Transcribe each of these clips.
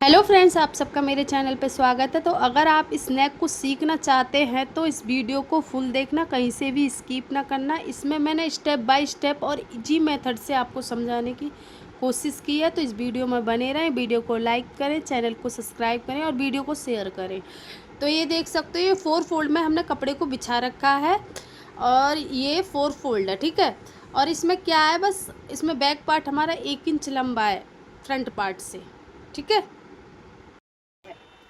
Hello friends, आप सबका मेरे चैनल पे स्वागत है। तो अगर आप इस नेक को सीखना चाहते हैं तो इस वीडियो को फुल देखना, कहीं से भी स्किप ना करना। इसमें मैंने स्टेप बाय स्टेप और इजी मेथड से आपको समझाने की कोशिश की है। तो इस वीडियो में बने रहें, वीडियो को लाइक करें, चैनल को सब्सक्राइब करें और वीडियो को शेयर करें। तो ये देख सकते हो, ये 4 फोल्ड में हमने कपड़े को बिछा रखा है और ये 4 फोल्ड है, ठीक है। और इसमें क्या है, बस इसमें बैक पार्ट हमारा 1 इंच लंबा है फ्रंट पार्ट से, ठीक है।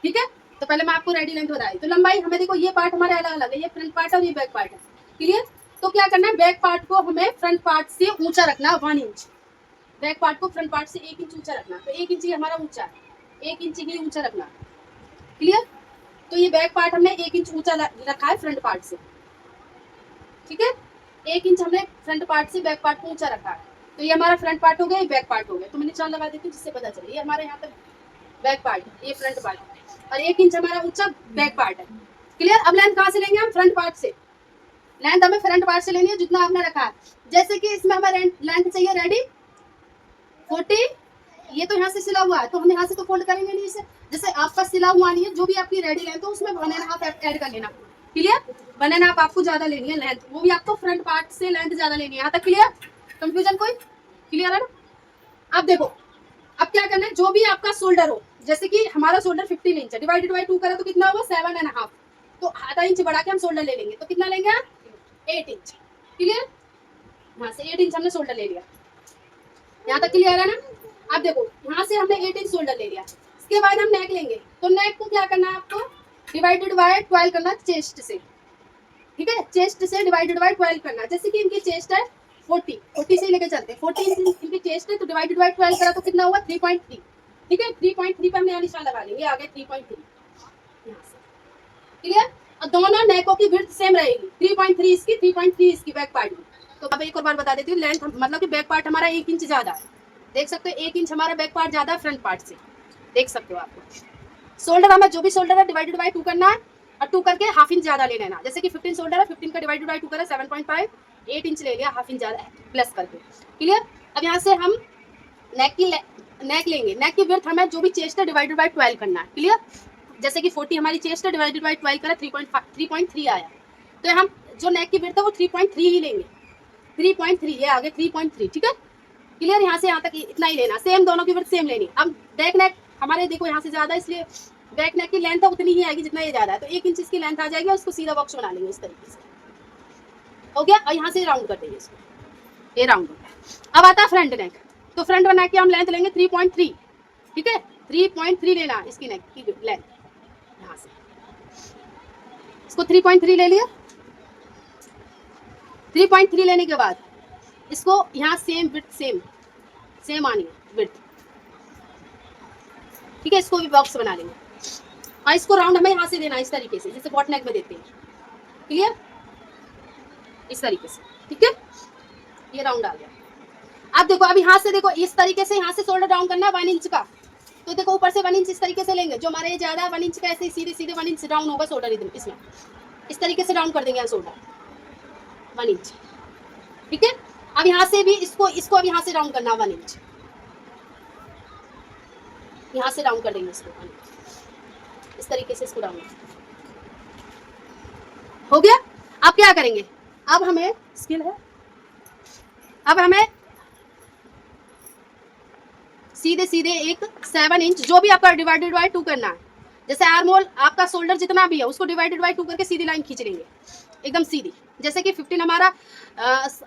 ठीक है, तो पहले मैं आपको रेडी लेंथ बताई। तो लंबाई हमें देखो, ये पार्ट हमारे अलग अलग है, ये फ्रंट पार्ट है और ये बैक पार्ट है, क्लियर। तो क्या करना है, बैक पार्ट को हमें फ्रंट पार्ट से ऊंचा रखना 1 इंच। बैक पार्ट को फ्रंट पार्ट से 1 इंच ऊंचा रखना। तो 1 इंच ही हमारा ऊंचा है, 1 इंच ही ऊंचा रखना, क्लियर। तो ये बैक पार्ट हमने 1 इंच ऊंचा रखा है फ्रंट पार्ट से, ठीक है। 1 इंच हमने फ्रंट पार्ट से बैक पार्ट को ऊंचा रखा है। तो ये हमारा फ्रंट पार्ट हो गया, ये बैक पार्ट हो गया। तो मैं निशान लगा देती हूँ जिससे पता चले। ये हमारे यहाँ पे बैक पार्ट है, ये फ्रंट पार्ट है और 1 इंच हमारा ऊंचा बैक पार्ट है, क्लियर। अब लेंथ कहाँ से लेंगे हम, फ्रंट पार्ट से। लेंथ हमें फ्रंट पार्ट से लेनी है जितना आपने रखा है। जैसे कि इसमें हमें लेंथ चाहिए रेडी 40। ये तो यहाँ से सिला हुआ है तो हम यहाँ से तो फोल्ड करेंगे नहीं इसे। जैसे आपका सिला हुआ नहीं है, जो भी आपकी रेडी लेंथ हो उसमें 1.5 ऐड कर लेना, क्लियर। 1.5 आपको ज्यादा लेनी है लेंथ, वो भी आपको फ्रंट पार्ट से लेंथ ज्यादा लेनी है। यहाँ तक क्लियर, कंफ्यूजन कोई, क्लियर है ना। अब देखो, अब क्या करना है, जो भी आपका शोल्डर हो, जैसे कि हमारा शोल्डर 15 इंच है, डिवाइडेड बाई 2 करें तो कितना होगा 7.5। तो आधा इंच बढ़ा के हम शोल्डर ले लेंगे, तो कितना लेंगे आप 8 इंच, क्लियर। यहाँ से 8 इंच हमने शोल्डर ले लिया, यहाँ तक क्लियर है ना। अब देखो, यहाँ से हमने 8 इंच शोल्डर ले लिया। इसके बाद हम नेक लेंगे। तो नेक को क्या करना है आपको, डिवाइडेड बाय 12 करना चेस्ट से, ठीक है। चेस्ट से डिवाइडेड बाय 12 करना। जैसे कि इनकी चेस्ट है 40 से लेके चलते हैं, 40 इनकी चेस्ट है, तो डिवाइडेड बाय 12 करा तो कितना हुआ 3.3, ठीक है। 3.3 पे हमने यहाँ निशान लगा लेंगे, आगे 3.3 यहाँ से, क्लियर। और दोनों नेकों की विड्थ सेम रहेगी, 3.3 इसकी, 3.3 इसकी बैक पार्ट में। तो अब एक और बार बता देती हूँ, लेंथ मतलब कि बैक पार्ट हमारा 1 इंच ज्यादा है, देख सकते हो 1 इंच हमारा बैक पार्ट ज्यादा है फ्रंट पार्ट से, देख सकते हो आपको। शोल्डर हमें जो भी शोल्डर है डिवाइडेड बाय 2 करना है और 2 करके हाफ इंच ज्यादा ले लेना। जैसे कि 15 शोल्डर है, 15 का डिवाइडेड बाय 2 करा 7.5, 8 इंच ले लिया, हाफ इंच ज्यादा प्लस करके, क्लियर। अब यहाँ से हम नेक लेंगे। नेक की विड्थ हमें जो भी चेस्ट है डिवाइडेड बाय 12 करना है, क्लियर। जैसे कि 40 हमारी चेस्ट है, डिवाइडेड बाय 12 करा 3.3 आया। तो हम जो नेक की विड्थ है वो 3.3 ही लेंगे, 3.3 ये आगे 3.3, ठीक है, क्लियर। यहाँ से यहाँ तक इतना ही लेना, सेम दोनों की विड्थ सेम लेनी। अब बैक नेक हमारे देखो यहाँ से ज्यादा, इसलिए बैक नेक की लेंथ उतनी ही आएगी जितना ये ज्यादा है। तो 1 इंच इसकी लेंथ आ जाएगी और उसको सीधा बॉक्स बना लेंगे इस तरीके से, हो गया। और यहाँ से राउंड कर देंगे इसको, ये राउंड हो गया। अब आता है फ्रंट नेक। तो फ्रंट नेक की हम लेंथ लेंगे 3.3, ठीक है। 3.3 लेना इसकी नेक की लेंथ, यहाँ से इसको 3.3 ले लिया। 3.3 लेने के बाद इसको यहाँ सेम विड्थ सेम आनी है विड्थ, ठीक है। इसको भी बॉक्स बना लेंगे और इसको राउंड हमें यहाँ से देना इस तरीके से, जैसे बॉट नेक में देते हैं, क्लियर, इस तरीके से, ठीक है। ये राउंड आ गया। अब देखो, अब यहाँ से देखो इस तरीके से यहाँ से शोल्डर डाउन करना है 1 इंच का। तो देखो ऊपर से 1 इंच इस तरीके से लेंगे, जो हमारे ये ज्यादा है 1 इंच का, ऐसे सीधे सीधे 1 इंच डाउन होगा शोल्डर इसमें, इस तरीके से डाउन कर देंगे यहाँ शोल्डर 1 इंच, ठीक है। अब यहाँ से भी इसको अब यहाँ से डाउन करना 1 इंच, यहाँ से डाउन कर देंगे इसको 1 इंच, इस तरीके से इसको डाउन हो गया। अब क्या करेंगे, अब हमें स्किल है, अब हमें सीधे सीधे एक 7 इंच जो भी आपका डिवाइडेड बाय 2 करना है। जैसे आर्म होल आपका शोल्डर जितना भी है उसको डिवाइडेड बाय 2 करके सीधी लाइन खींच लेंगे, एकदम सीधी। जैसे कि 15 हमारा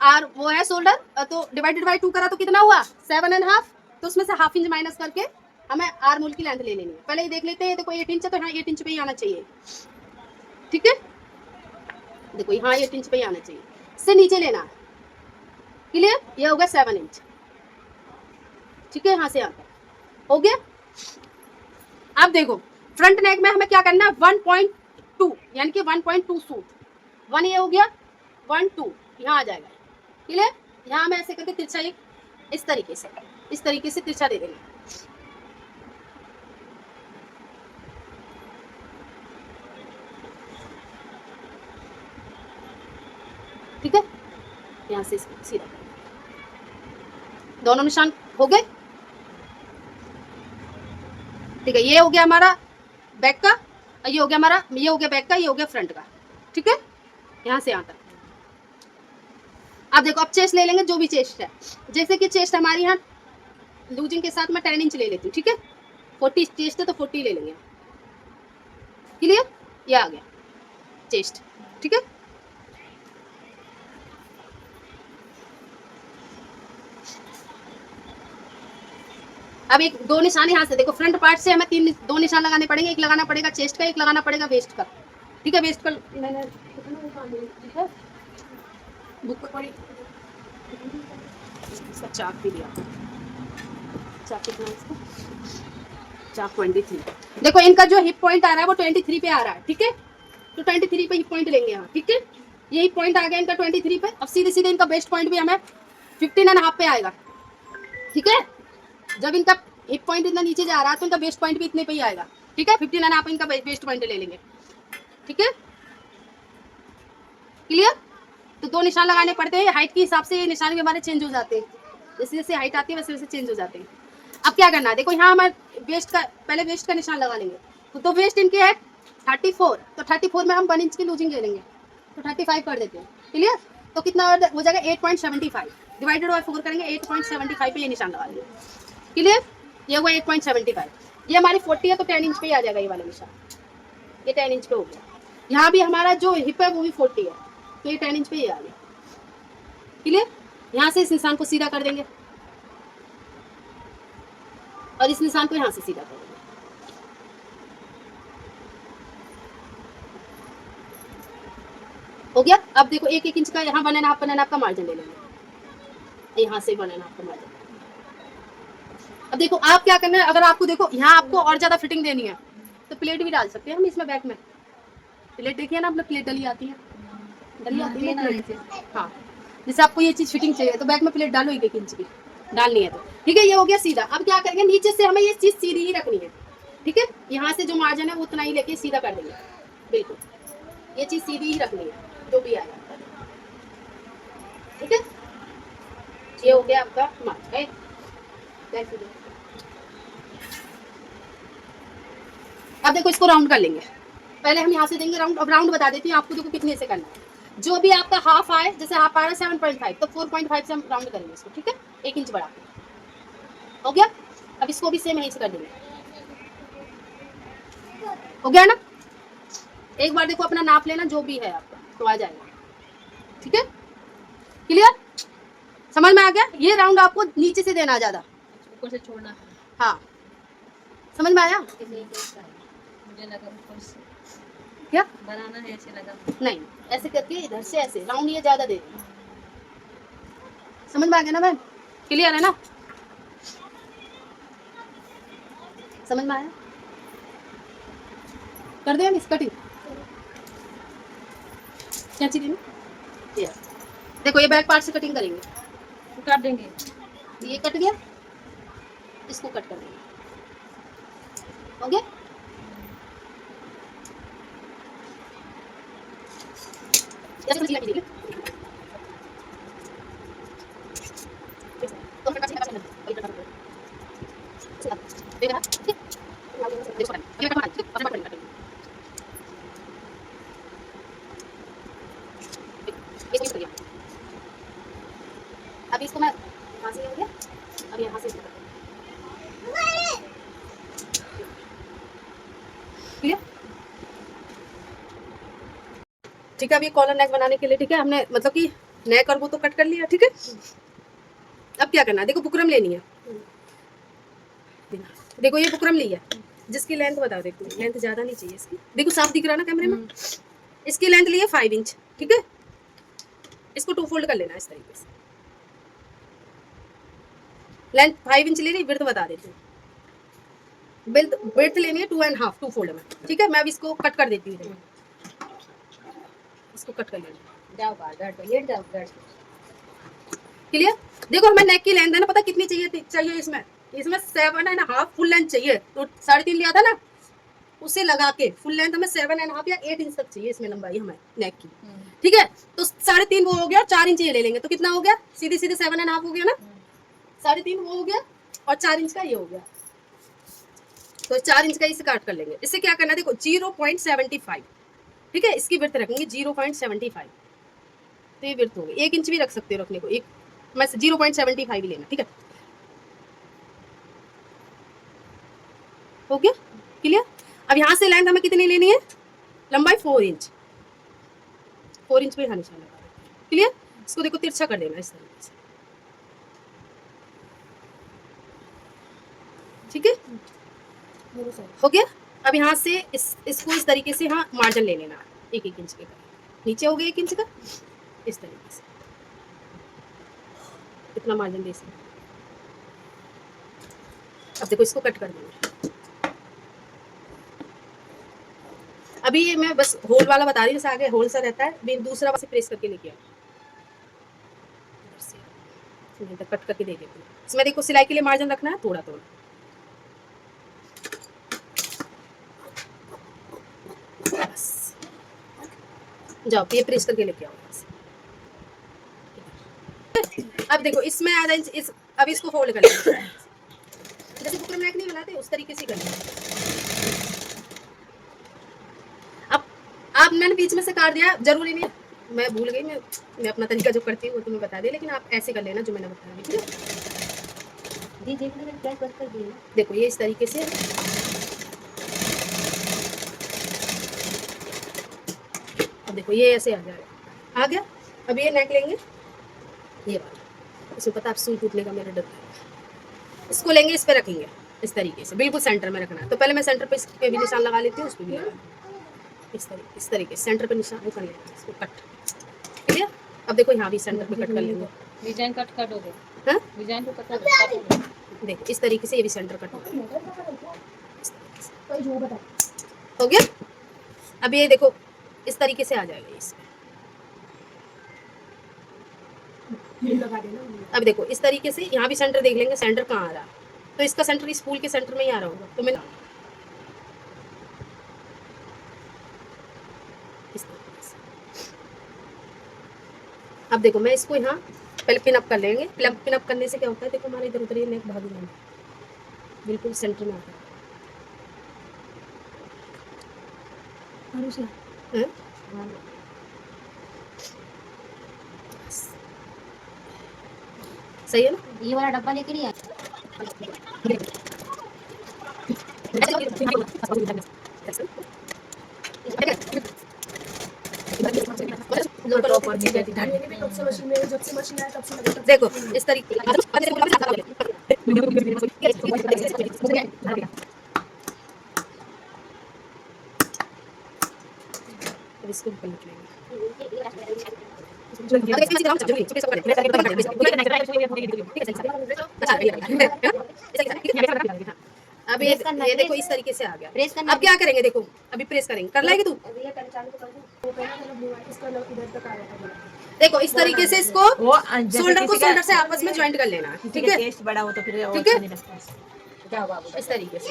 आर वो है शोल्डर, तो डिवाइडेड बाय 2 करा तो कितना हुआ 7.5। तो उसमें से हाफ इंच माइनस करके हमें आर्म होल की लेंथ ले लेनी है। पहले ही देख लेते हैं, देखो 8 इंच है तो यहाँ 8 इंच पे ही आना चाहिए, ठीक है। देखो यहाँ 8 इंच पे ही आना चाहिए, इससे नीचे लेना, क्लियर। ये होगा 7 इंच, ठीक है, यहाँ से आता हो गया। अब देखो फ्रंट नेक में हमें क्या करना है, 1.2 यानी कि 1.2 सूट 1 ये हो गया, 1 2 यहाँ आ जाएगा, क्लियर। यहाँ हमें ऐसे करके तिरछा एक इस तरीके से तिरछा दे देंगे, ठीक है। यहाँ से सीधा दोनों निशान हो गए। ठीक है, ये हो गया हमारा बैक का, ये हो गया हमारा, ये हो गया बैक का, ये हो गया फ्रंट का। ठीक है, यहाँ से यहाँ तक। अब देखो, अब चेस्ट ले लेंगे, जो भी चेस्ट है। जैसे कि चेस्ट हमारी यहाँ लूजिंग के साथ मैं 10 इंच ले लेती हूँ। ठीक है, 40 चेस्ट है तो 40 ले लेंगे। क्लियर, ये आ गया चेस्ट। ठीक है, अब एक दो निशान यहाँ से देखो, फ्रंट पार्ट से हमें दो निशान लगाने पड़ेंगे। एक लगाना पड़ेगा चेस्ट का, एक लगाना पड़ेगा वेस्ट का। ठीक है, वेस्ट का मैंने बुक पड़ी, चाक भी दिया, चाक कितना इसका, चाक 23। देखो इनका जो हिप पॉइंट आ रहा है वो 23 पे आ रहा है। ठीक है, तो 23 पे हिप पॉइंट लेंगे यहाँ। ठीक है, ये हिप पॉइंट आ गया इनका 23 पे। अब सीधे सीधे इनका वेस्ट पॉइंट भी हमें 15.5 पे आएगा। ठीक है, जब इनका हिप पॉइंट इतना नीचे जा रहा है तो इनका वेस्ट पॉइंट भी इतने पे ही आएगा। ठीक है, 15.5 इनका वेस्ट पॉइंट ले लेंगे। ठीक है, क्लियर। तो दो निशान लगाने पड़ते हैं, हाइट के हिसाब से ये निशान भी हमारे चेंज हो जाते हैं। जैसे जैसे हाइट आती है वैसे वैसे चेंज हो जाते हैं। अब क्या करना है, देखो यहाँ हमारे वेस्ट का, पहले वेस्ट का निशान लगा लेंगे। तो वेस्ट इनके है 34, तो 34 में हम 1 इंच की लूजिंग ले लेंगे, तो 35 कर देते हैं। क्लियर, तो कितना हो जाएगा 8.75 डिवाइडेड बाय 4 करेंगे, 8.75 पे ये निशान लगा लेंगे। क्लियर, ये हुआ 8.75। ये हमारी 40 है तो 10 इंच पे ही आ जाएगा ये वाला निशान, ये 10 इंच पे हो गया। यहाँ भी हमारा जो हिप है वो भी 40 है तो ये 10 इंच पे ही आ गया। क्लियर, यहाँ से इस निशान को सीधा कर देंगे और इस निशान को यहाँ से सीधा कर देंगे। हो गया। अब देखो 1-1 इंच का यहाँ 1.5 का मार्जिन ले लेंगे, यहाँ से 1.5 का मार्जिन। अब देखो आप क्या करना है, अगर आपको देखो यहाँ आपको और ज्यादा फिटिंग देनी है तो प्लेट भी डाल सकते हैं हम इसमें। बैक में प्लेट देखिए ना, अपने प्लेट डली आती है, डली आती है ना प्लेट से। हाँ, जैसे आपको ये चीज फिटिंग चाहिए तो बैक में प्लेट डालो 1-1 इंच की, डालनी है तो। ठीक है, ये हो गया सीधा। अब क्या करेंगे, नीचे से हमें ये चीज सीधी ही रखनी है। ठीक है, यहाँ से जो मार्जिन है वो उतना ही लेके सीधा कर देंगे। बिल्कुल, ये चीज सीधी ही रखनी है जो भी आएगा। ठीक है, ये हो गया आपका मार्जिन। अब देखो इसको राउंड कर लेंगे। पहले हम यहाँ से देंगे राउंड। अब राउंड बता देती हूँ आपको, देखो कितने से करना है। जो भी आपका हाफ आए, जैसे हाफ आ रहा है 7.5 तो 4.5 से हम राउंड करेंगे इसको। ठीक है, 1 इंच बढ़ा हो गया। अब इसको भी सेम यहीं से कर देंगे। हो गया ना, एक बार देखो अपना नाप लेना जो भी है आपका तो आ जाएगा। ठीक है, क्लियर, समझ में आ गया। ये राउंड आपको नीचे से देना, ज्यादा ऊपर से छोड़ना। हाँ, समझ में आया। मुझे लगा ऊपर से क्या बनाना है, ऐसे लगा। नहीं, ऐसे करके इधर से ऐसे राउंड ये ज्यादा दे। समझ में आ गया ना मैम, क्लियर है ना, समझ में आया। कर दे हम इस कटिंग, क्या चीज ये देखो, ये बैक पार्ट से कटिंग करेंगे, काट देंगे। ये कट गया, इसको कट कर देंगे। हो गया, अभी इसको मैं यहाँ से हो गया, अब यहाँ से क्लियर। ठीक है, अब ये कॉलर नेक बनाने के लिए, ठीक है, हमने मतलब कि नेक और वो तो कट कर लिया। ठीक है, अब क्या करना है, देखो बुकरम लेनी है। देखो ये बुकरम ली है, जिसकी लेंथ बता देती हूँ। लेंथ ज्यादा नहीं चाहिए इसकी, देखो साफ दिख रहा है ना कैमरे में। इसकी लेंथ ली है 5 इंच। ठीक है, इसको 2 फोल्ड कर लेना इस तरीके से। लेंथ 5 इंच ले रही, विड्थ बता देती हूँ। विड्थ लेनी है 2.5, 2 फोल्ड में। ठीक है, मैं अब इसको कट कर देती हूँ, इसको कट कर लेना। क्लियर, देखो हमें नेक की लेंथ है ना, पता कितनी चाहिए इसमें 7.5 फुल लेंथ चाहिए। तो 3.5 लिया था ना, उसे लगा के फुल लेंथ हमें 7.5 या 8 इंच तक चाहिए इसमें लंबाई हमें नेक की। ठीक है, तो 3.5 वो हो गया, 4 इंच ये ले लेंगे तो कितना हो गया, सीधे सीधे 7.5 हो गया ना। 3.5 वो हो गया और 4 इंच का ये हो गया। तो 4 इंच का इसे काट कर लेंगे। इससे क्या करना है, देखो 0.75, ठीक है, इसकी विड्थ रखेंगे 0.75, तो ये विड्थ होगी। 1 इंच भी रख सकते हो रखने को, एक मैं 0.75 ही लेना, ठीक है, हो गया क्लियर। अब यहाँ से लेंथ हमें कितनी लेनी है, लंबाई 4 इंच, 4 इंच पे यहाँ निशान लगा देंगे, क्लियर। इसको देखो तिरछा कर देना इस तरीके से, ठीक है, हो गया। अब यहाँ से इसको इस तरीके से यहाँ मार्जिन ले लेना, 1-1 इंच के नीचे हो गया 1 इंच का, इस तरीके से इतना मार्जिन दे सकते। अब देखो इसको कट कर देंगे। अभी ये मैं बस होल वाला बता रही हूँ, जैसे आगे होल सा रहता है, मैं दूसरा वाला प्रेस करके लेके आओ, कट करके दे देती हूँ। इसमें देखो सिलाई के लिए मार्जिन रखना है थोड़ा थोड़ा, बस जाओ ये प्रेस करके लेके आओ। अब देखो इसमें आधा इंच इस, अब इसको फोल्ड कर लेंगे, जैसे बुकरम नेक नहीं बनाते उस तरीके से करना। अब मैंने बीच में से काट दिया, जरूरी नहीं, मैं भूल गई, मैं अपना तरीका जो करती हूँ वो तुम्हें बता दे, लेकिन आप ऐसे कर लेना जो मैंने बताया, ठीक है। देखो ये इस तरीके से, अब देखो ये ऐसे आ जाएगा, आ गया। अब ये नेक लेंगे, ये वाला, इसमें पता आप सुई टूटने का मेरा डर है, इसको लेंगे, इस पे रखेंगे इस तरीके से, बिल्कुल सेंटर में रखना है। तो पहले मैं सेंटर पे इस पे भी निशान लगा लेती हूँ, उस पे भी लगा, इस तरीके सेंटर पे निशान कर लेंगे, इसको कट, ठीक है। अब देखो यहाँ भी सेंटर पे कट कर लेंगे, डिजाइन कट कर दोगे, हाँ डिजाइन को कट कर देखो इस तरीके से, ये भी सेंटर कट हो गया। अब ये देखो इस तरीके से आ जाएगा इसमें, अब देखो इस तरीके से यहाँ भी सेंटर देख लेंगे, सेंटर कहाँ आ रहा है, तो इसका सेंटर इस फूल के सेंटर में ही आ रहा होगा, तो मैं इस तरीके से। अब देखो मैं इसको यहाँ पहले पिन अप कर लेंगे, पिन अप करने से क्या होता है, देखो हमारे इधर उधर ये नेक भाग जाएगा, बिल्कुल सेंटर में आता है, सही है ना। ये वाला डब्बा लेके नहीं आया, देखो इस तरीके इसको ऊपर लिख लेंगे। अब ये देखो इस तरीके से आ गया। अब क्या करेंगे, देखो अभी प्रेस करेंगे, कर लाएगी तू, देखो इस तरीके से इसको शोल्डर को शोल्डर से आपस में ज्वाइंट कर लेना, ठीक है, टेस्ट बड़ा हो तो फिर ठीक है, क्या होगा इस तरीके से।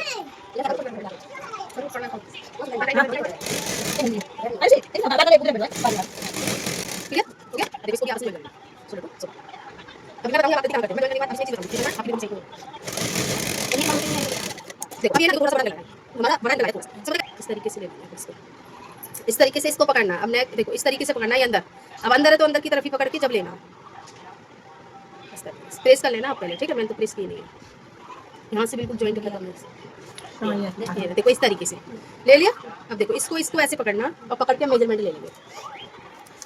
इस तरीके से इसको पकड़ना। अब नेक देखो इस तरीके से पकड़ना है अंदर, अब अंदर है तो अंदर की तरफ ही पकड़ के जब लेना, प्रेस कर लेना आप पहले, ठीक है, मैंने तो प्रेस की नहीं है, यहाँ से बिल्कुल ज्वाइंट कर लेना, देखो इस तरीके से ले लिया। अब देखो इसको ऐसे पकड़ना और पकड़ के मेजरमेंट ले लेंगे,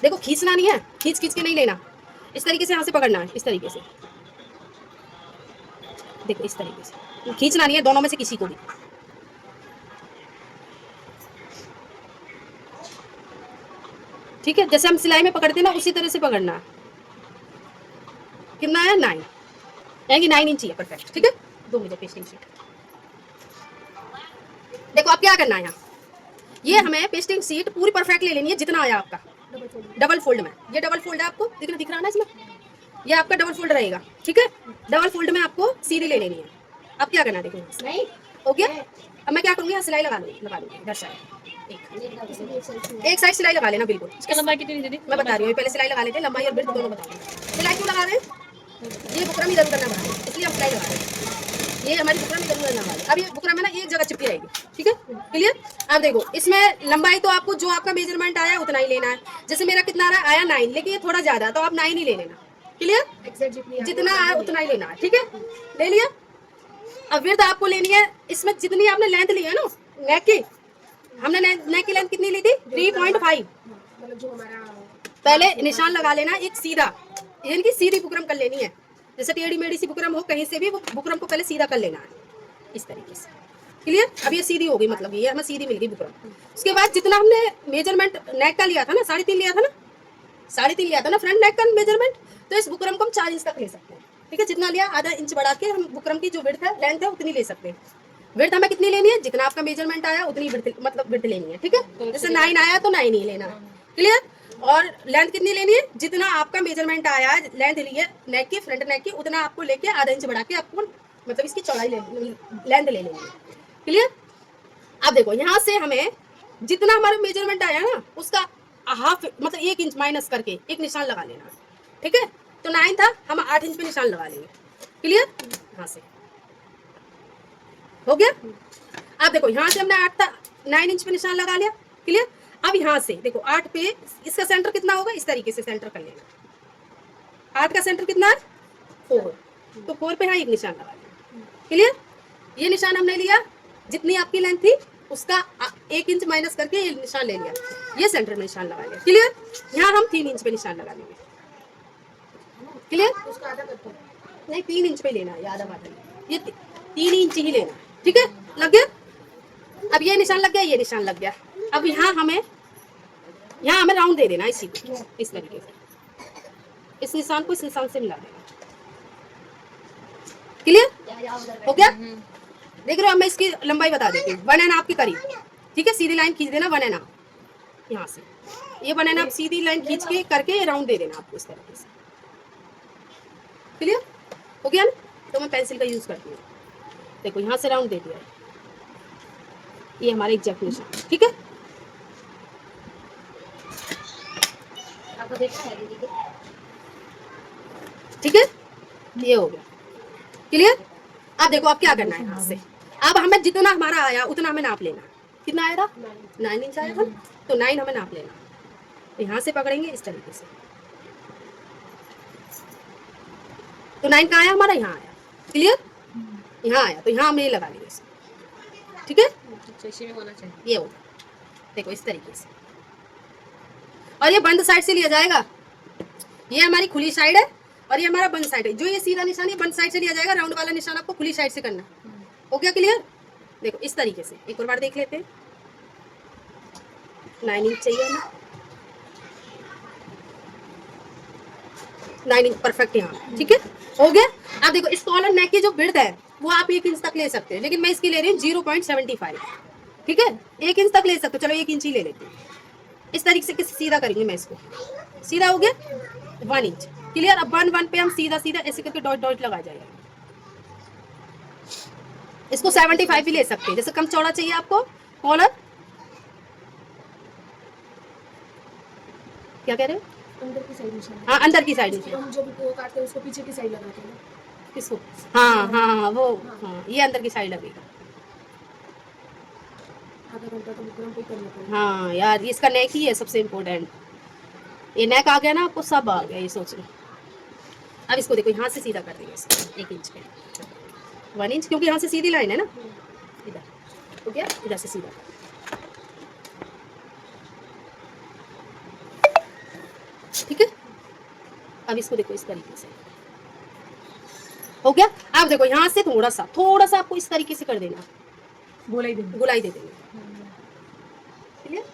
देखो खींचना नहीं है, खींच के नहीं लेना, इस तरीके से यहाँ से पकड़ना है, इस तरीके से, देखो इस तरीके से, खींचना नहीं है दोनों में से किसी को भी, ठीक है, जैसे हम सिलाई में पकड़ते हैं ना उसी तरह से पकड़ना है। कितना है 9, यानी 9 इंच है, परफेक्ट, ठीक है। 2 मुझे पेस्टिंग शीट, देखो अब क्या करना है, यहाँ ये हमें पेस्टिंग शीट पूरी परफेक्ट ले लेनी है, जितना आया आपका डबल फोल्ड में, ये डबल फोल्ड है, आपको दिख रहा है ना इसमें, ये आपका डबल फोल्ड रहेगा, ठीक है, डबल फोल्ड में आपको सीधी ले लेनी है। अब क्या करना है, देखो हो गया। अब मैं क्या करूँगी, यहाँ सिलाई लगा लूँगी इधर साइड, एक साइड सिलाई लगा लेना बिल्कुल। लंबाई कितनी दीदी? मैं बता रही हूँ, पहले सिलाई लगा लेते हैं, लंबाई और ब्रेड्थ दोनों बता रही हूँ। सिलाई क्यों लगा रहे हैं, ये बुकरम इधर उधर ना बना, इसलिए हम सिलाई लगा रहे हैं। ये हमारी बुकरम इधर उधर ना मारे। अब ये बुकरम है ना एक जगह चिपकी रहेगी, ठीक है, क्लियर। अब देखो इसमें लंबाई तो आपको जो आपका मेजरमेंट आया उतना ही लेना है। जैसे मेरा कितना रहा आया 9, लेकिन ये थोड़ा ज्यादा तो आप 9 ही ले लेना, क्लियर, जितना आया उतना ही लेना है, ठीक है, ले लिया। अब विड्थ आपको लेनी है, इसमें जितनी आपने लेंथ ली है ना नेक की, हमने नेक की लेंथ कितनी ली थी 3.5। मतलब जो हमारा पहले निशान लगा लेना एक सीधा, यानी कि सीधी बुकरम कर लेनी है। जैसे टेढ़ी मेढ़ी सी बुकरम हो कहीं से भी, वो बुकरम को पहले सीधा कर लेना है इस तरीके से, क्लियर। अब ये सीधी होगी, मतलब ये हमें सीधी मिल गई बुकरम। उसके बाद जितना हमने मेजरमेंट नेक का लिया था ना 3.5 लिया था ना, 3.5 लिया था ना फ्रंट नेक का मेजरमेंट, तो इस बुकरम को हम 4 इंच तक ले सकते हैं, ठीक है। जितना लिया आधा इंच बढ़ा के हम बुकरम की जो विड्थ है लेंथ है उतनी ले सकते हैं। विड्थ हमें कितनी लेनी है, जितना आपका मेजरमेंट आया उतनी विड्थ, मतलब विड्थ लेनी है, ठीक है। जैसे 9 आया तो 9 ही लेना, क्लियर। और लेंथ कितनी लेनी है, जितना आपका मेजरमेंट आया है लेंथ ली है नेक की, फ्रंट नेक की, उतना आपको लेके आधा इंच बढ़ा के आपको मतलब इसकी चौड़ाई लेंथ ले लेनी है, क्लियर। अब देखो यहाँ से हमें जितना हमारा मेजरमेंट आया ना उसका हाफ, मतलब 1 इंच माइनस करके एक निशान लगा लेना, ठीक है। तो 9 था, हम 8 इंच पे निशान लगा लेंगे, क्लियर। यहाँ से हो गया। अब देखो यहाँ से हमने 9 इंच पे निशान लगा लिया, क्लियर। अब यहाँ से देखो 8 पे इसका सेंटर कितना होगा, इस तरीके से सेंटर कर लेना। 8 का सेंटर कितना है 4, तो 4 पे यहाँ एक निशान लगा लिया, क्लियर। ये निशान हमने लिया, जितनी आपकी लेंथ थी उसका 1 इंच माइनस करके ये निशान ले लिया, ये सेंटर में निशान लगा लिया, क्लियर। यहाँ हम 3 इंच पे निशान लगा लेंगे, क्लियर। उसका आधा करते हैं। नहीं 3 इंच पे लेना है, आधा बाधा नहीं, ये 3 इंच ही लेना है, ठीक है, लग गया। अब ये निशान लग गया, ये निशान लग गया। अब यहाँ हमें राउंड दे देना इसी को, इस तरीके से इस निशान को इस निशान से मिला देना, क्लियर हो गया। देख रहे हो, अब मैं इसकी लंबाई बता देती हूँ 1.5 के करीब, ठीक है। सीधी लाइन खींच देना 1.5, यहाँ से ये 1.5 सीधी लाइन खींच के करके राउंड दे देना आपको इस तरीके से, क्लियर हो गया ना। तो मैं पेंसिल का यूज करती हूँ, देखो यहाँ से राउंड दे दिया, ये हमारा एग्जैक्ट निशान, ठीक है। आपको देखना है दीदी के? ठीक है, ये हो गया, क्लियर। अब देखो अब क्या करना है, यहाँ से अब हमें जितना हमारा आया उतना हमें नाप लेना। कितना आया था 9 इंच आया था, तो 9 हमें नाप लेना। तो यहाँ से पकड़ेंगे इस तरीके से, तो 9 कहाँ आया हमारा, यहाँ आया, क्लियर। यहाँ आया तो यहाँ हम ये लगा लेंगे, ठीक है। इसी में होना चाहिए, ये होगा, देखो इस तरीके से। और ये बंद साइड से लिया जाएगा, ये हमारी खुली साइड है और ये हमारा बंद साइड है। जो ये सीधा निशान है बंद साइड से लिया जाएगा, राउंड वाला निशान आपको खुली साइड से करना। हो गया क्लियर। देखो इस तरीके से एक और बार देख लेते हैं। 9 इंच चाहिए हमें, 9 इंच परफेक्ट यहाँ, ठीक है हो गया। अब देखो इस कॉलर नेक की जो विड्थ है वो आप 1 इंच तक ले सकते हैं, लेकिन मैं इसकी ले रही हूँ 0.75, ठीक है। 1 इंच तक ले सकते हो, चलो 1 इंच ही ले लेते हैं। इस तरीके से सीधा करेंगे, मैं इसको सीधा हो गया 1 इंच, क्लियर। अब 1 पे हम सीधा सीधा ऐसे करके डॉट डॉट लगा जाएगा। इसको 75 भी ले सकते हैं, जैसे कम चौड़ा चाहिए आपको कॉलर। क्या कह रहे हो, अंदर की साइड निशान। हाँ अंदर की साइड निशान, हम जो भी वो काटते हैं उसको पीछे की साइड लगाते हैं ना, किसको, हाँ हाँ हाँ वो हाँ ये अंदर की साइड लगेगा। आधा घंटा तो बुकरम पे करना पड़ेगा। हाँ यार इसका नेक ही है सबसे इम्पोर्टेंट, ये नेक आ गया ना आपको सब आ गया, ये सोच लो। अब इसको देखो यहाँ से सीधा कर देंगे इसको 1 इंच पे, 1 इंच, क्योंकि यहाँ से सीधी लाइन है ना, इधर हो गया, इधर से सीधा, ठीक है। अब इसको देखो इस तरीके से हो गया। अब देखो यहाँ से थोड़ा सा आपको इस तरीके से कर देना, गोलाई देंगे, गुलाई दे देंगे, क्लियर।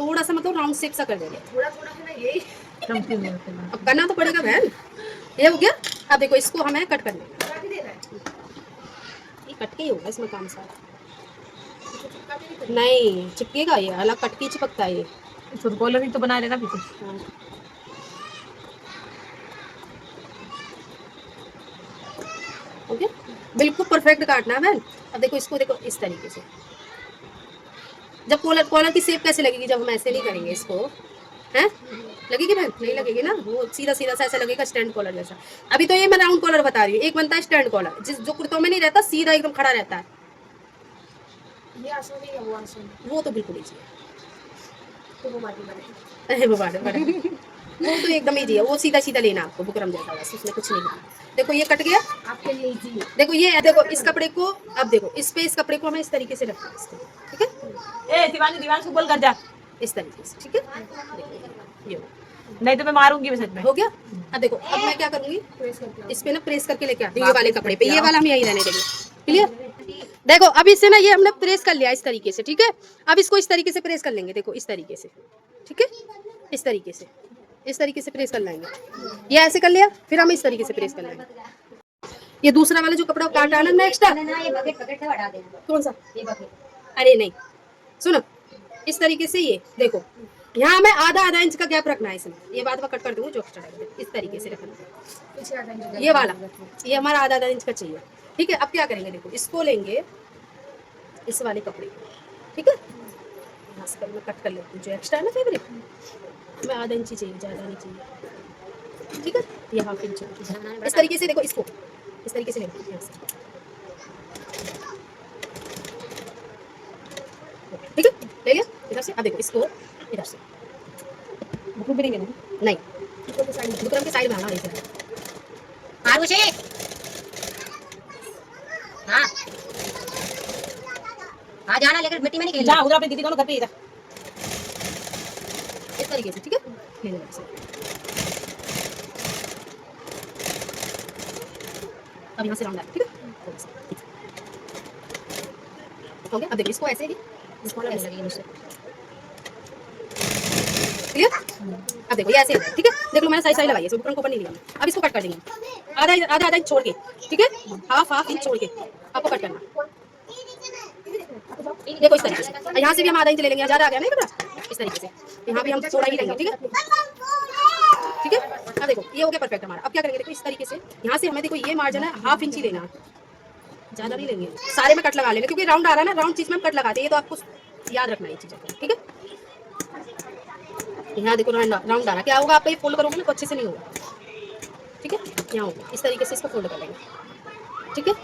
थोड़ा सा मतलब राउंड शेप सा कर देंगे, थोड़ा थोड़ा है ना, यही कंफ्यूज होते हैं। अब करना तो पड़ेगा बहन। ये हो गया। अब देखो इसको हमें कट कर लेना, काट ही देना है, ये कट के ही होगा इसमें काम सारा, इसको चिपका के नहीं करना। नहीं चिपकेगा, ये अलग कट के चिपकता है ये। इसको कॉलर ही तो बना लेना पीछे। हाँ। हो गया, बिल्कुल परफेक्ट काटना है बहन। अब देखो इसको देखो इस तरीके से, जब कॉलर की शेप कैसे लगेगी जब हम ऐसे नहीं करेंगे इसको, हैं लगेगी बहन? नहीं लगेगी ना, वो सीधा सीधा सा ऐसा लगेगा स्टैंड कॉलर जैसा। अभी तो ये मैं राउंड कॉलर बता रही हूँ, एक बनता है स्टैंड कॉलर जिस जो कुर्तों में नहीं रहता, सीधा एकदम खड़ा रहता है, ये आसान नहीं है, वो आसान है। वो तो बिल्कुल ईजी है। तो वो माटी बने। अरे वो बात है, वो तो एकदम ईजी है, वो सीधा सीधा लेना आपको बुकरम जैसा, बस उसमें कुछ नहीं करना। देखो ये कट गया, आपके लिए इजी है। देखो ये देखो इस कपड़े को, अब देखो इस पे इस कपड़े को हमें इस तरीके से रखना है इसको, ठीक है, ए शिवानी दीवान को बोल कर जा, इस तरीके से, ठीक है। देखो ये नहीं तो मैं मारूंगी मैं सच में। हो गया। अब देखो अब मैं क्या करूंगी, प्रेस करके आओ। इस पे ना प्रेस करके लेके आती हूँ ये वाले कपड़े पे, ये वाला हम यहीं रहने देंगे, क्लियर। देखो अब इससे ना ये हमने प्रेस कर लिया इस तरीके से, ठीक है। अब इसको इस तरीके से प्रेस कर लेंगे, देखो इस तरीके से, ठीक है, इस तरीके से, इस तरीके से प्रेस कर लेंगे। ये ऐसे कर लिया, फिर हम इस तरीके से प्रेस कर लेंगे। ये दूसरा वाला जो कपड़ा काटा है ना नेक्स्ट, ये बकेट बकेट से हटा देना, कौन सा, ये बकेट। अरे नहीं, सुनो इस तरीके से, ये देखो यहाँ हमें आधा आधा इंच का गैप रखना है इसमें, ये बात मैं कट कर दूंगी जो एक्स्ट्रा है, इस तरीके से रखना है, पीछे आ जाएंगे। ये वाला, ये हमारा आधा आधा इंच का चाहिए, ठीक है। अब क्या करेंगे, देखो इसको लेंगे इस वाले कपड़े को, ठीक है, यहाँ से मैं कट कर लेती हूँ जो एक्स्ट्रा है ना फैब्रिक, हमें आधा इंच ही चाहिए, ज़्यादा नहीं चाहिए, ठीक है। ये हाफ इंच इस तरीके से, देखो इसको इस तरीके से लेंगे यहाँ से, ठीक है, ले लिया इधर से। अब देखो इसको इधर से, बुकरम पे नहीं लेना, नहीं बुकरम के साइड में आना ऐसे, आरुषि, हाँ हाँ जाना, लेकिन मिट्टी में नहीं जा खेलना। उधर अपनी दीदी को घर पे इधर। इस तरीके से, ठीक है, ले लेना ऐसे। अब यहाँ से राउंड आया, ठीक है, हो गया। अब देखो इसको ऐसे ही, इसको ऐसे लगी मुझसे। क्लियर। अब देखो ये ऐसे है, ठीक है, देख लो मैंने साइड साइड लगाई है, इसको बुकरम को ऊपर नहीं लिया। अब इसको कट कर देंगे आधा आधा आधा इंच छोड़ के, ठीक है, हाफ हाफ इंच छोड़ के आपको कट करना। देखो इस तरीके से, यहाँ से भी हम आधा इंच ले लेंगे, ज़्यादा आ गया ना कपड़ा, इस तरीके से यहाँ भी हम थोड़ा ही लेंगे, ठीक है, ठीक है। अब देखो ये हो गया परफेक्ट हमारा। अब क्या करेंगे, देखो इस तरीके से यहाँ से हमें, देखो ये मार्जिन है हाफ इंच ही लेना, ज़्यादा नहीं लेंगे, सारे में कट लगा लेंगे क्योंकि राउंड आ रहा है ना, राउंड चीज़ में हम कट लगाते हैं, ये तो आपको याद रखना है ये चीज़, ठीक है। यहाँ देखो राउंड राउंड आ रहा, क्या होगा, आप ये फोल्ड करोगे ना तो अच्छे से नहीं होगा, ठीक है, यहाँ होगा इस तरीके से, इसको फोल्ड कर लेंगे, ठीक है।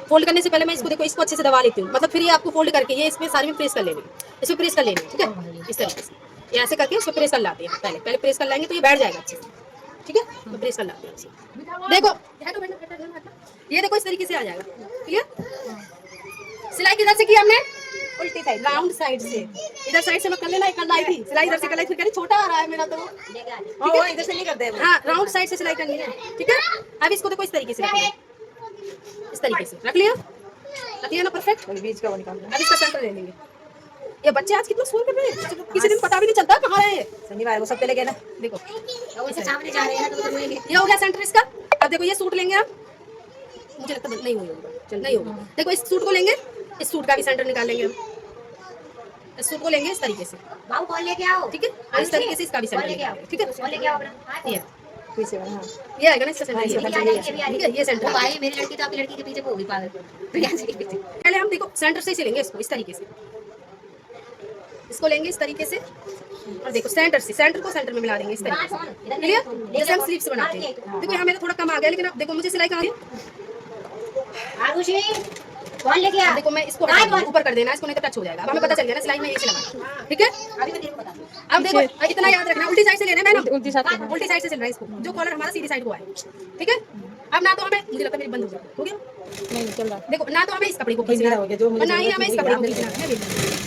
फोल्ड करने से पहले मैं इसको, देखो इसको अच्छे से दबा लेती हूँ, मतलब फिर ये आपको फोल्ड करके ये इसमें सारी में प्रेस कर लेंगे, इसमें प्रेस कर लेंगे, ठीक है, इस तरीके से ये ऐसे करके इसको प्रेस कर लाते हैं, पहले पहले प्रेस कर लेंगे तो ये बैठ जाएगा अच्छे से, ठीक है, तो प्रेस कर लाते हैं इसे। देखो ये देखो इस तरीके से आ जाएगा, क्लियर। सिलाई किधर से की हमने, उल्टी साइड, राउंड साइड से, इधर साइड से मैं कर लेना, कल लाई थी सिलाई, इधर से कर लाई, फिर कह रही छोटा आ रहा है मेरा तो, हां इधर से नहीं करते हैं। हाँ राउंड साइड से सिलाई करनी है, ठीक है। अब इसको देखो इस तरीके से रखना है, इस तरीके से रख लिया ना, परफेक्ट। बीच का वो निकालना। अब इसका सेंटर ले लेंगे। ये बच्चे आज कितना सोच कर रहे हैं, किसी दिन पता भी नहीं चलता कहाँ है ये। शनिवार वो सब पे लेके ना, देखो वैसे सामने जा रहे हैं तो उधर वही ये हो गया सेंटर इसका। अब देखो ये सूट लेंगे हम, मुझे लगता है नहीं होगा, चल नहीं होगा। देखो इस सूट को लेंगे, इस सूट का भी सेंटर निकाल लेंगे हम, इस सूट को लेंगे इस तरीके से, बाबू कॉल लेके आओ, ठीक है, और इस तरीके से इसका भी सेंटर लेके आओ, निकालेंगे, ठीक है। कॉल लेके आओ अपना। ये पीछे वाला। हां ये आएगा ना इसका सेंटर, ये ठीक है, ये वो सेंटर। भाई मेरी लड़की तो आपकी लड़की के पीछे वो होगी पागल, प्रियांशु के पीछे। पहले हम देखो सेंटर से ही लेंगे इसको, इस तरीके से इसको लेंगे इस तरीके से, और देखो सेंटर से, सेंटर को सेंटर में मिला देंगे इस तरीके से, क्लियर। जैसे हम स्लीव्स बनाते हैं, देखो यहाँ मेरा थोड़ा कम आ गया, लेकिन अब देखो मुझे सिलाई कहाँ है, आरुषि कॉल लेके आ। देखो मैं इसको ऊपर कर देना, इसको नहीं तो टच हो जाएगा। अब हमें पता चल गया ना सिलाई में यही से लगाना, ठीक है। अभी मैं तेरे को बता दूं। अब देखो इतना याद रखना, उल्टी साइड से लेना है ना, उल्टी साइड से। उल्टी साइड से चल रहा है इसको, जो कॉलर हमारा सीधी साइड को आए, ठीक है। अब ना तो हमें, मुझे लगता है मेरी बंद हो जाएगी, हो गया, नहीं चल रहा। देखो ना तो हमें इस कपड़े को मेरा खींचना हो गया, जो मुझे और ना ही जरूरत हमें इस थी, कपड़े को आपने खींचना है।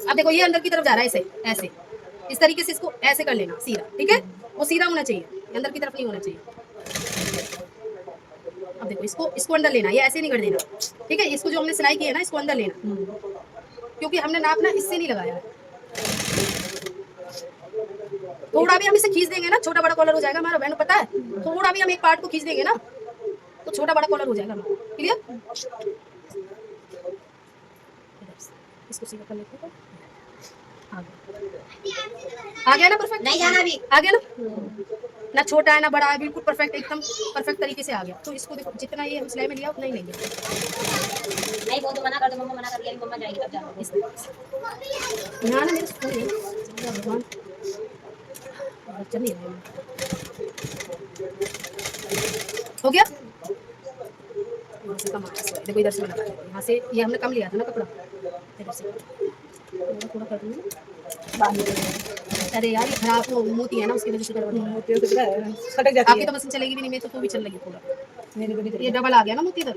अब देखो ये अंदर की तरफ जा रहा है, ऐसे ऐसे इस तरीके से इसको ऐसे कर लेना सीधा, ठीक है, वो सीधा होना चाहिए, अंदर की तरफ नहीं होना चाहिए। अब देखो इसको अंदर लेना, ये ऐसे नहीं कर देना, ठीक है। इसको जो हमने सिलाई की है ना, इसको अंदर लेना, क्योंकि हमने नाप ना इससे नहीं लगाया है। थोड़ा भी हम इसे खींच देंगे ना, छोटा बड़ा कॉलर हो जाएगा हमारा, बहन पता है, थोड़ा भी हम एक पार्ट को खींच देंगे ना तो छोटा बड़ा कॉलर हो जाएगा हमारा, क्लियर। इसको सीधा कर लेते हैं, आ गया ना परफेक्ट? नहीं जाना अभी। आ गया ना? ना छोटा है ना बड़ा है, बिल्कुल परफेक्ट, एकदम परफेक्ट तरीके से आ गया। तो इसको देखो, जितना ये हम सिलाई में लिया उतना ही लेंगे। नहीं वो तो मना कर दो, मम्मा मना कर दिया, मम्मा जाएगी तब जाना। इस तरीके से यहाँ ना मेरे स्कूल है भगवान चल नहीं रहा है। हो गया? यहाँ से कम आ रहा है। देखो इधर से मैं लगा देती हूँ। यहाँ से ये हमने कम लिया था ना कपड़ा, इधर से थोड़ा कर दूँगी। अरे यार ये खराब वो मोती है ना, उसकी वजह से गड़बड़ हो रहा है। मोतियों से खटक जाती आपकी है। तो मशीन चलेगी भी नहीं, मेरी तो भी चल लगी थोड़ा। मेरी तो नहीं ये चलेगी। डबल आ गया ना मोती इधर।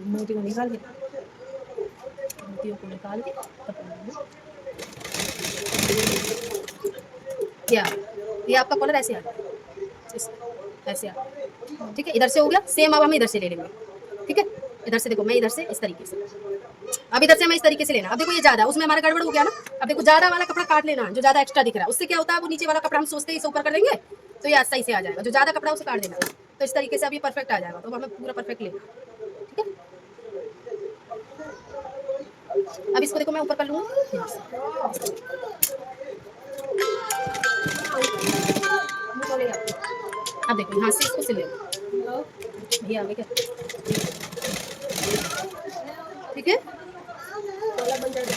मोती को निकाल के मोतियों को निकाल के तब क्या ये आपका कॉलर ऐसे आ गया, ऐसे आ गया। ठीक है, इधर से हो गया सेम। अब हम इधर से ले लेंगे। ठीक है, इधर से देखो, मैं इधर से इस तरीके से, अब इधर से मैं इस तरीके से लेना। अब देखो ये ज्यादा, उसमें हमारा गड़बड़ हो गया ना। अब देखो ज्यादा वाला कपड़ा काट लेना, जो ज्यादा एक्स्ट्रा दिख रहा है। उससे क्या होता है, वो नीचे वाला कपड़ा हम सोचते हैं इसे ऊपर कर देंगे तो ये सही से आ जाएगा। जो ज्यादा कपड़ा उसे काट देना, तो इस तरीके से अब ये परफेक्ट आ जाएगा। तो हमें पूरा परफेक्ट लेना। ठीक है, अब इसको देखो मैं ऊपर कर लूंगा। अब देखो यहाँ से इसको सिल लेना। ये आ गया क्या? ठीक है, कॉलर बन जाएगा।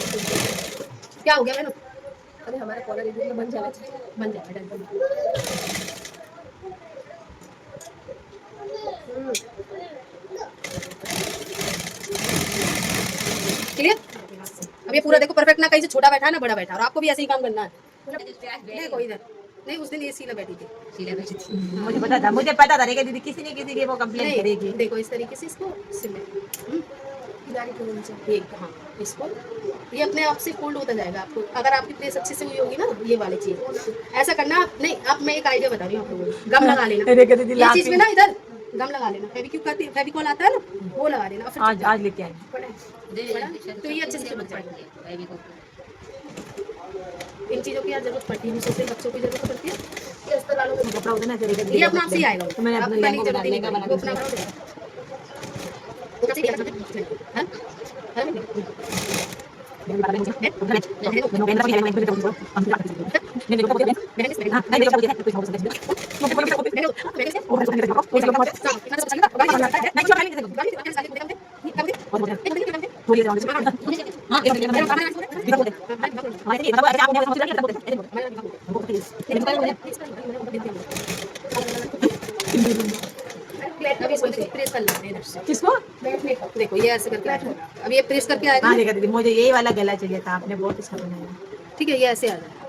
क्या हो गया मैंने? अरे हमारा कॉलर एक दिन में बन जाना चाहिए। बन जाएगा, डन बन क्लियर। अब ये पूरा देखो परफेक्ट ना, कहीं से छोटा बैठा है ना बड़ा बैठा है। और आपको भी ऐसे ही काम करना है। देखो इधर नहीं, उस दिन ये सीला बैठी थी। मुझे पता था कि दीदी किसी न किसी की वो कंप्लेंट नहीं, करेगी। देखो इस तरीके से इसको सिल लेना। किनारे के नीचे। ये हाँ, इसको ये अपने आप से फोल्ड होता जाएगा। आपको अगर आपकी प्रेस अच्छे से हुई होगी ना, ये वाली चीज ऐसा करना। नहीं, अब मैं एक आइडिया बता रही हूँ आप लोगों को। गम लगा लेना अरे दीदी ये चीज में ना, इधर गम लगा लेना। फेविक्विक आता है ना, वो लगा लेना। और फिर आज लेके आए। तो ये अच्छे से चिपक जाएगा। इन चीजों की यार जरूरत पड़ती है, विशेष बच्चों की जरूरत पड़ती है। ये इस तरह लोग कपड़ा उतना ये अपना आप से ही आएगा। तो मैंने अपने आपको लहंगे जरूरत ही नहीं बनाने का पड़ेगी, वो अपना बना बनाओ। वो कैसे किया था? हाँ? हाँ? अभी इसको देखो, प्रेस कर लेना है इधर से। किसको? बैठने का। देखो ये ऐसे करके आएगा। अब ये प्रेस करके आएगा। हाँ देखा दीदी, मुझे यही वाला गला चाहिए था, आपने बहुत अच्छा बनाया। ठीक है, ये ऐसे आ जाएगा।